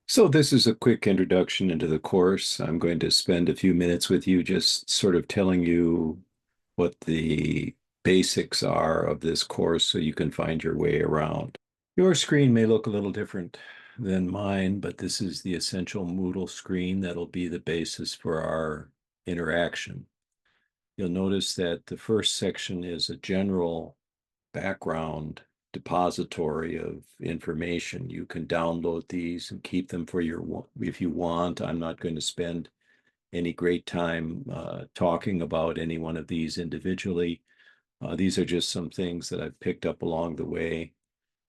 So this is a quick introduction into the course. I'm going to spend a few minutes with you just sort of telling you what the basics are of this course so you can find your way around. Your screen may look a little different than mine, but this is the essential Moodle screen that'll be the basis for our interaction. You'll notice that the first section is a general background depository of information. You can download these and keep them for if you want. I'm not going to spend any great time talking about any one of these individually. These are just some things that I've picked up along the way.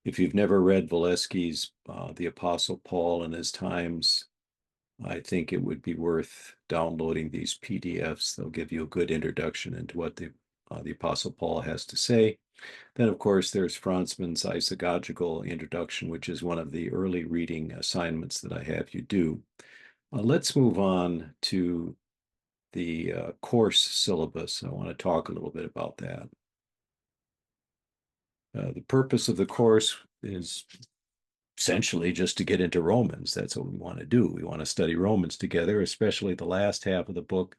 If you've never read Valesky's The Apostle Paul and His Times, I think it would be worth downloading these PDFs. They'll give you a good introduction into what the Apostle Paul has to say. Then, of course, there's Franzmann's isagogical introduction, which is one of the early reading assignments that I have you do. Let's move on to the course syllabus. I want to talk a little bit about that. The purpose of the course is essentially just to get into Romans. That's what we want to do. We want to study Romans together, especially the last half of the book.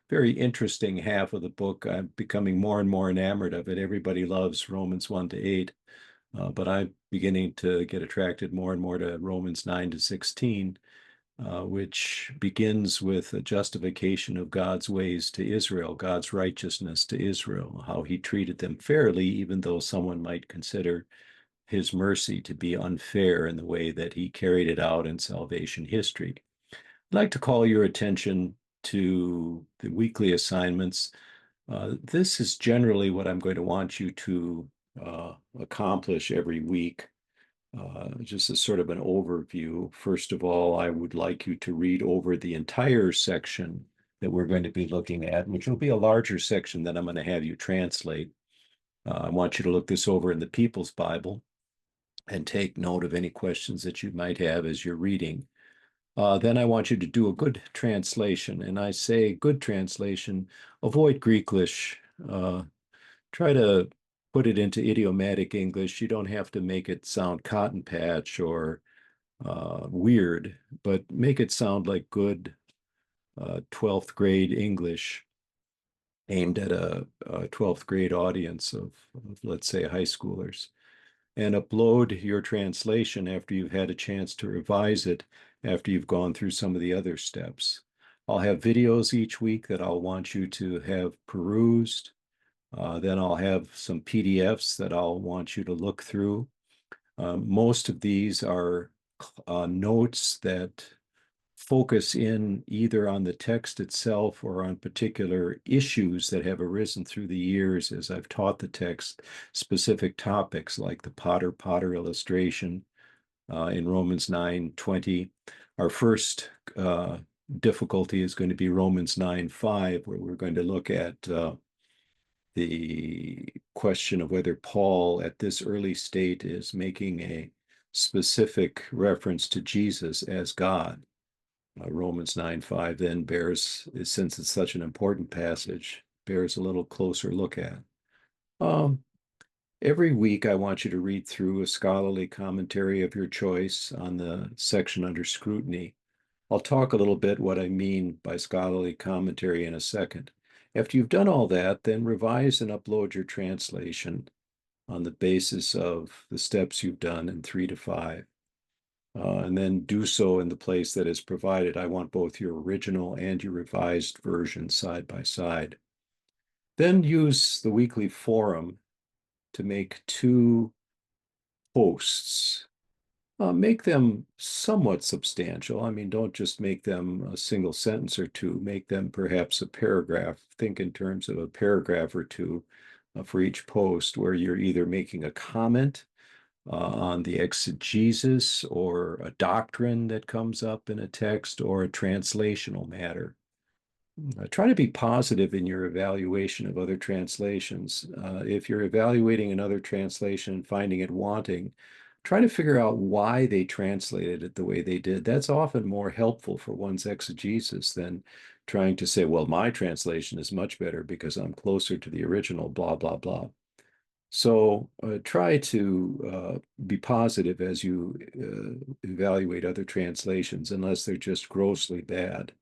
Very interesting half of the book. I'm becoming more and more enamored of it. Everybody loves Romans 1 to 8, but I'm beginning to get attracted more and more to Romans 9 to 16, which begins with a justification of God's ways to Israel, God's righteousness to Israel, how he treated them fairly, even though someone might consider his mercy to be unfair in the way that he carried it out in salvation history. I'd like to call your attention to the weekly assignments. This is generally what I'm going to want you to accomplish every week. Just as sort of an overview. First of all, I would like you to read over the entire section that we're going to be looking at, which will be a larger section that I'm going to have you translate. I want you to look this over in the People's Bible and take note of any questions that you might have as you're reading. Then I want you to do a good translation. And I say good translation, avoid Greeklish. Try to put it into idiomatic English. You don't have to make it sound cotton patch or weird, but make it sound like good 12th grade English aimed at a 12th grade audience of, let's say, high schoolers. And upload your translation after you've had a chance to revise it, after you've gone through some of the other steps. I'll have videos each week that I'll want you to have perused. Then I'll have some PDFs that I'll want you to look through. Most of these are notes that focus in either on the text itself or on particular issues that have arisen through the years as I've taught the text, specific topics like the Potter illustration in Romans 9:20. Our first difficulty is going to be Romans 9:5, where we're going to look at the question of whether Paul at this early state is making a specific reference to Jesus as God. Romans 9:5 then bears, since it's such an important passage, bears a little closer look at. Um, every week, I want you to read through a scholarly commentary of your choice on the section under scrutiny. I'll talk a little bit what I mean by scholarly commentary in a second. After you've done all that, then revise and upload your translation on the basis of the steps you've done in 3 to 5. And then do so in the place that is provided. I want both your original and your revised version side by side. Then use the weekly forum to make 2 posts. Make them somewhat substantial. I mean, don't just make them a single sentence or two. Make them perhaps a paragraph. Think in terms of a paragraph or two for each post where you're either making a comment on the exegesis or a doctrine that comes up in a text or a translational matter. Try to be positive in your evaluation of other translations. If you're evaluating another translation and finding it wanting, try to figure out why they translated it the way they did. That's often more helpful for one's exegesis than trying to say, well, my translation is much better because I'm closer to the original, blah, blah, blah. So try to be positive as you evaluate other translations, unless they're just grossly bad.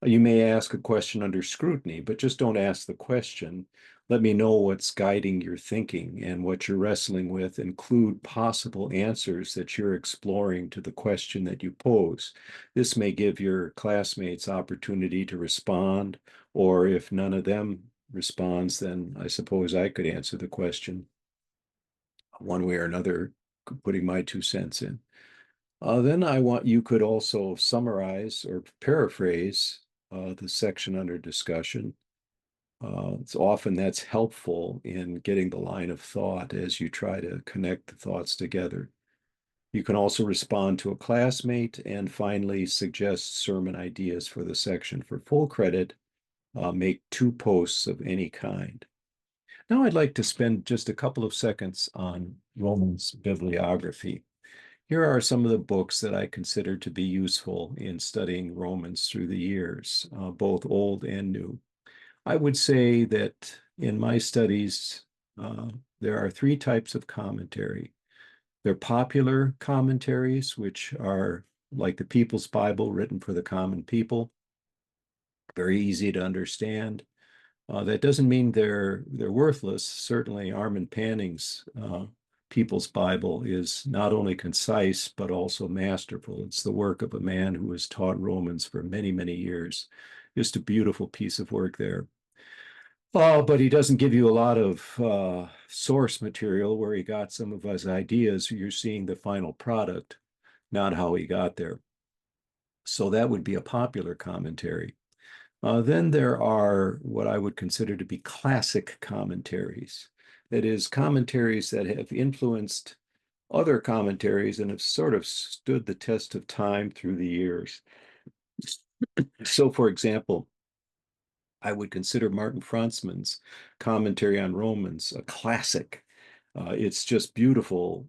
You may ask a question under scrutiny, but just don't ask the question. Let me know what's guiding your thinking and what you're wrestling with. Include possible answers that you're exploring to the question that you pose. This may give your classmates opportunity to respond, or if none of them responds, then I suppose I could answer the question one way or another, putting my 2 cents in. Then you could also summarize or paraphrase the section under discussion. It's often that's helpful in getting the line of thought as you try to connect the thoughts together. You can also respond to a classmate and finally suggest sermon ideas for the section. For full credit, make 2 posts of any kind. Now I'd like to spend just a couple of seconds on Romans bibliography. Here are some of the books that I consider to be useful in studying Romans through the years, both old and new. I would say that in my studies, there are 3 types of commentary. They're popular commentaries, which are like the People's Bible, written for the common people, very easy to understand. That doesn't mean they're worthless. Certainly, Armin Panning's People's Bible is not only concise, but also masterful. It's the work of a man who has taught Romans for many, many years. Just a beautiful piece of work there. Oh, but he doesn't give you a lot of source material where he got some of his ideas. You're seeing the final product, not how he got there. So that would be a popular commentary. Then there are what I would consider to be classic commentaries. That is, commentaries that have influenced other commentaries and have sort of stood the test of time through the years. So, for example, I would consider Martin Franzmann's commentary on Romans a classic. It's just beautiful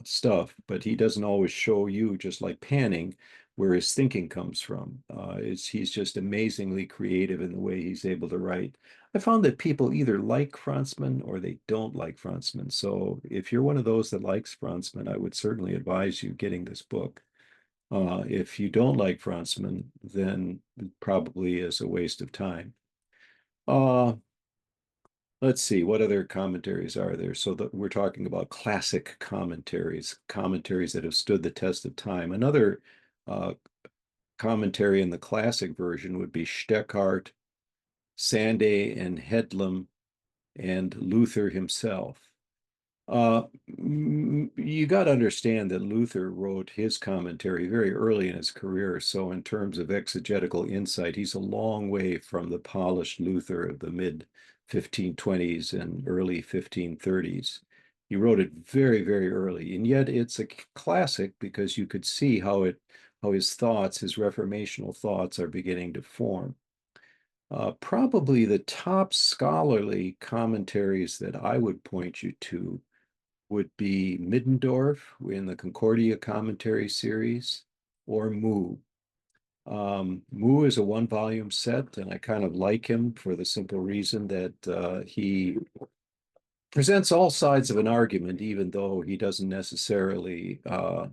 stuff, but he doesn't always show you, just like Panning, where his thinking comes from. He's just amazingly creative in the way he's able to write. I found that people either like Franzmann or they don't like Franzmann. So if you're one of those that likes Franzmann, I would certainly advise you getting this book. If you don't like Franzmann, then it probably is a waste of time. Uh, let's see, what other commentaries are there? So that we're talking about classic commentaries, commentaries that have stood the test of time. Another uh, commentary in the classic version would be Steckhart, Sanday, and Headlam, and Luther himself. You got to understand that Luther wrote his commentary very early in his career. So in terms of exegetical insight, he's a long way from the polished Luther of the mid 1520s and early 1530s. He wrote it very, very early, and yet it's a classic because you could see how his thoughts, his reformational thoughts, are beginning to form. Probably the top scholarly commentaries that I would point you to would be Middendorf in the Concordia commentary series, or Moo. Moo is a 1 volume set, and I kind of like him for the simple reason that he presents all sides of an argument, even though he doesn't necessarily uh,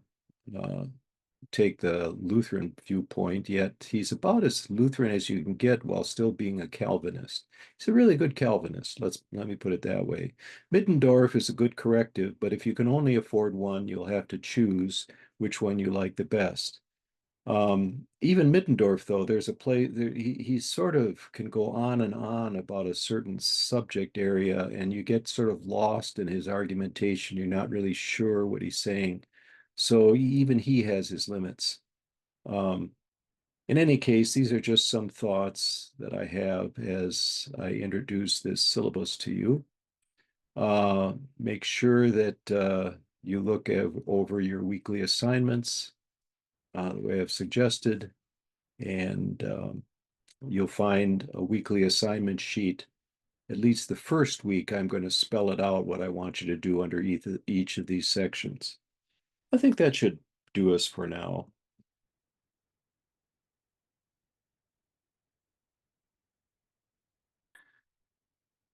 take the Lutheran viewpoint, yet he's about as Lutheran as you can get while still being a Calvinist. He's a really good Calvinist. Let me put it that way. Middendorf is a good corrective, but if you can only afford one, you'll have to choose which one you like the best. Even Middendorf, though, there's a play there, he sort of can go on and on about a certain subject area, and you get sort of lost in his argumentation. You're not really sure what he's saying. So even he has his limits. Um, in any case, these are just some thoughts that I have as I introduce this syllabus to you. Make sure that you look over your weekly assignments the way I've suggested, and you'll find a weekly assignment sheet. At least the first week, I'm going to spell it out what I want you to do under each of these sections. I think that should do us for now.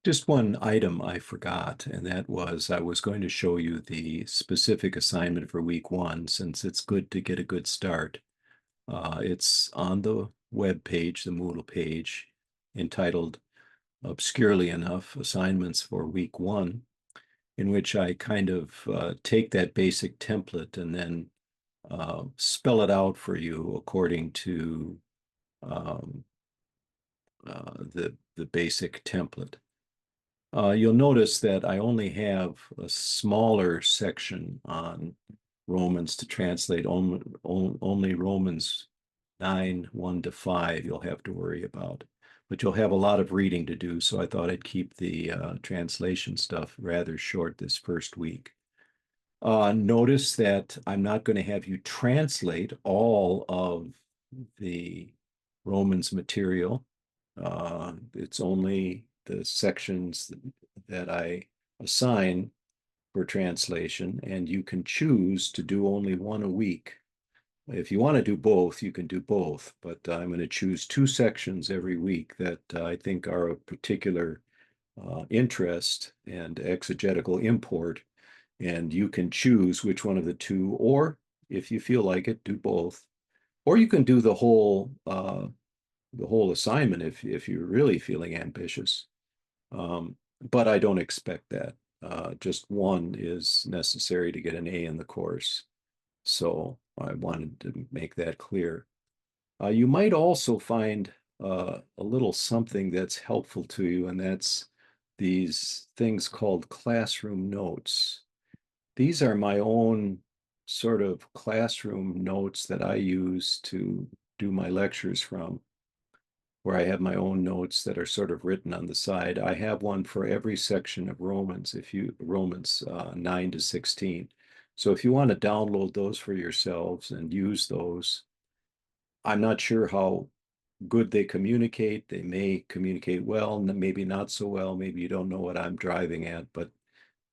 Just one item I forgot, and that was I was going to show you the specific assignment for week one, since it's good to get a good start. It's on the web page, the Moodle page, entitled, obscurely enough, Assignments for Week One, in which I kind of take that basic template and then spell it out for you according to um, the basic template. You'll notice that I only have a smaller section on Romans to translate, only Romans 9, 1 to 5 you'll have to worry about. But you'll have a lot of reading to do, so I thought I'd keep the translation stuff rather short this first week. Notice that I'm not going to have you translate all of the Romans material. It's only the sections that I assign for translation, and you can choose to do only one a week. If you want to do both, you can do both, but I'm going to choose 2 sections every week that I think are of particular interest and exegetical import, and you can choose which one of the two, or if you feel like it, do both. Or you can do the whole assignment if you're really feeling ambitious. But I don't expect that. Just one is necessary to get an A in the course. So I wanted to make that clear. You might also find a little something that's helpful to you, and that's these things called classroom notes. These are my own sort of classroom notes that I use to do my lectures from, where I have my own notes that are sort of written on the side. I have one for every section of Romans, Romans 9 to 16. So if you want to download those for yourselves and use those, I'm not sure how good they communicate. They may communicate well, maybe not so well. Maybe you don't know what I'm driving at, but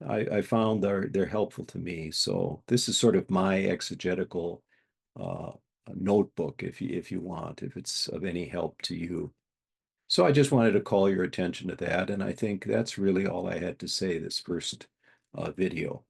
I found they're helpful to me. So this is sort of my exegetical uh, notebook, if you want, if it's of any help to you. So I just wanted to call your attention to that, and I think that's really all I had to say this first video.